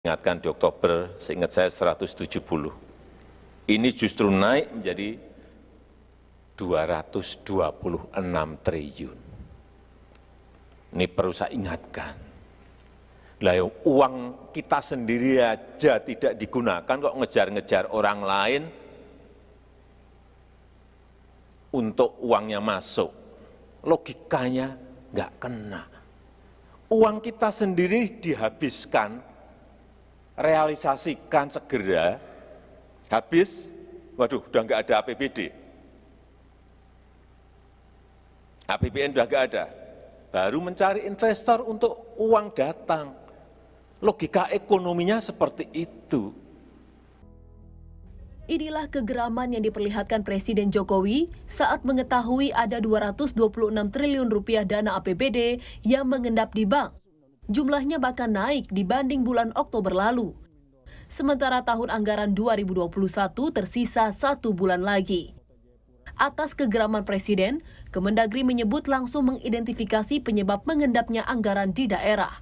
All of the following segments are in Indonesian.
Ingatkan di Oktober, seingat saya 170. Ini justru naik menjadi 226 triliun. Ini perlu saya ingatkan. Lah uang kita sendiri aja tidak digunakan kok ngejar-ngejar orang lain untuk uangnya masuk. Logikanya nggak kena. Uang kita sendiri dihabiskan, realisasikan segera, habis, waduh, udah nggak ada APBD. APBN udah nggak ada, baru mencari investor untuk uang datang. Logika ekonominya seperti itu. Inilah kegeraman yang diperlihatkan Presiden Jokowi saat mengetahui ada 226 triliun rupiah dana APBD yang mengendap di bank. Jumlahnya bahkan naik dibanding bulan Oktober lalu. Sementara tahun anggaran 2021 tersisa 1 bulan lagi. Atas kegeraman Presiden, Kemendagri menyebut langsung mengidentifikasi penyebab mengendapnya anggaran di daerah.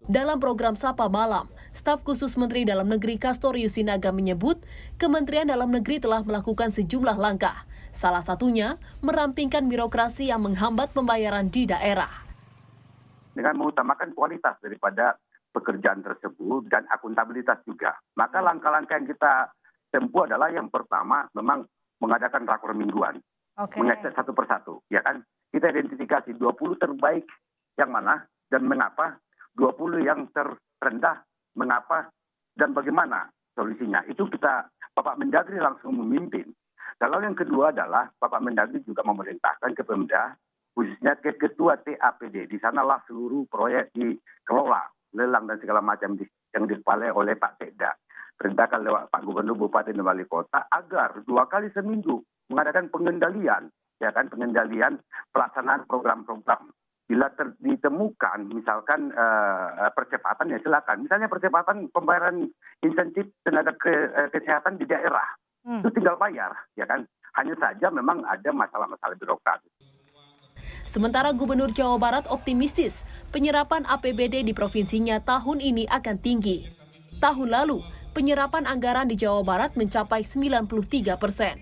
Dalam program Sapa Malam, staf khusus Menteri Dalam Negeri Castorius Sinaga menyebut Kementerian Dalam Negeri telah melakukan sejumlah langkah. Salah satunya merampingkan birokrasi yang menghambat pembayaran di daerah. Dengan mengutamakan kualitas daripada pekerjaan tersebut dan akuntabilitas juga. Maka langkah-langkah yang kita tempuh adalah yang pertama memang mengadakan rakor mingguan. Mengecek satu persatu, ya kan? Kita identifikasi 20 terbaik yang mana dan mengapa, 20 yang terendah mengapa dan bagaimana solusinya. Itu kita, Bapak Mendagri langsung memimpin. Lalu yang kedua adalah Bapak Mendagri juga memerintahkan ke Pemda, khususnya ke Ketua TAPD. Di sanalah seluruh proyek dikelola, lelang dan segala macam yang dikepalai oleh Pak Sekda. Perintahkan lewat Pak Gubernur, Bupati, dan Wali Kota agar 2 kali seminggu mengadakan pengendalian, ya kan, pengendalian pelaksanaan program-program. Bila ditemukan misalkan percepatan, ya silakan. Misalnya percepatan pembayaran insentif tenaga kesehatan di daerah, itu tinggal bayar, ya kan. Hanya saja memang ada masalah-masalah birokratis. Sementara Gubernur Jawa Barat optimistis penyerapan APBD di provinsinya tahun ini akan tinggi. Tahun lalu, penyerapan anggaran di Jawa Barat mencapai 93%.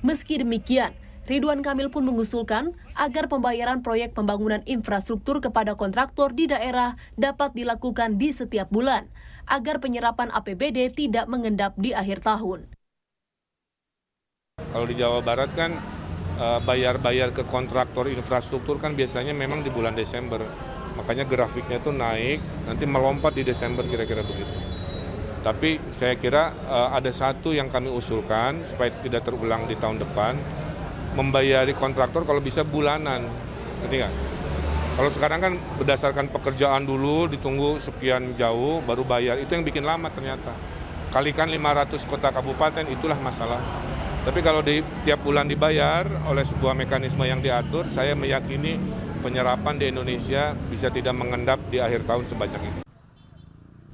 Meski demikian, Ridwan Kamil pun mengusulkan agar pembayaran proyek pembangunan infrastruktur kepada kontraktor di daerah dapat dilakukan di setiap bulan, agar penyerapan APBD tidak mengendap di akhir tahun. Kalau di Jawa Barat kan bayar-bayar ke kontraktor infrastruktur kan biasanya memang di bulan Desember. Makanya grafiknya itu naik, nanti melompat di Desember kira-kira begitu. Tapi saya kira ada satu yang kami usulkan supaya tidak terulang di tahun depan, membayari kontraktor kalau bisa bulanan. Ngerti nggak? Kalau sekarang kan berdasarkan pekerjaan dulu, ditunggu sekian jauh, baru bayar. Itu yang bikin lama ternyata. Kalikan 500 kota kabupaten, itulah masalah. Tapi kalau di tiap bulan dibayar oleh sebuah mekanisme yang diatur, saya meyakini penyerapan di Indonesia bisa tidak mengendap di akhir tahun sebanyak ini.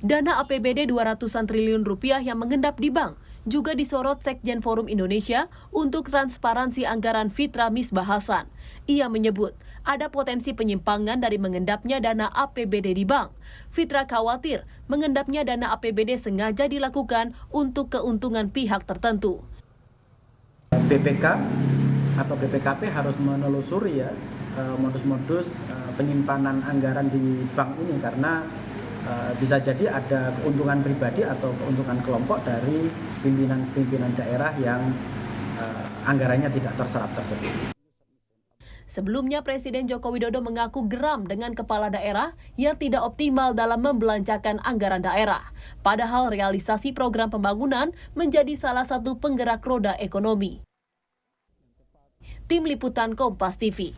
Dana APBD 200-an triliun rupiah yang mengendap di bank juga disorot Sekjen Forum Indonesia untuk transparansi anggaran Fitra Misbah Hasan. Ia menyebut ada potensi penyimpangan dari mengendapnya dana APBD di bank. Fitra khawatir mengendapnya dana APBD sengaja dilakukan untuk keuntungan pihak tertentu. BPK atau BPKP harus menelusuri ya modus-modus penyimpanan anggaran di bank ini karena bisa jadi ada keuntungan pribadi atau keuntungan kelompok dari pimpinan daerah yang anggarannya tidak terserap tersebut. Sebelumnya Presiden Joko Widodo mengaku geram dengan kepala daerah yang tidak optimal dalam membelanjakan anggaran daerah. Padahal realisasi program pembangunan menjadi salah satu penggerak roda ekonomi. Tim Liputan Kompas TV.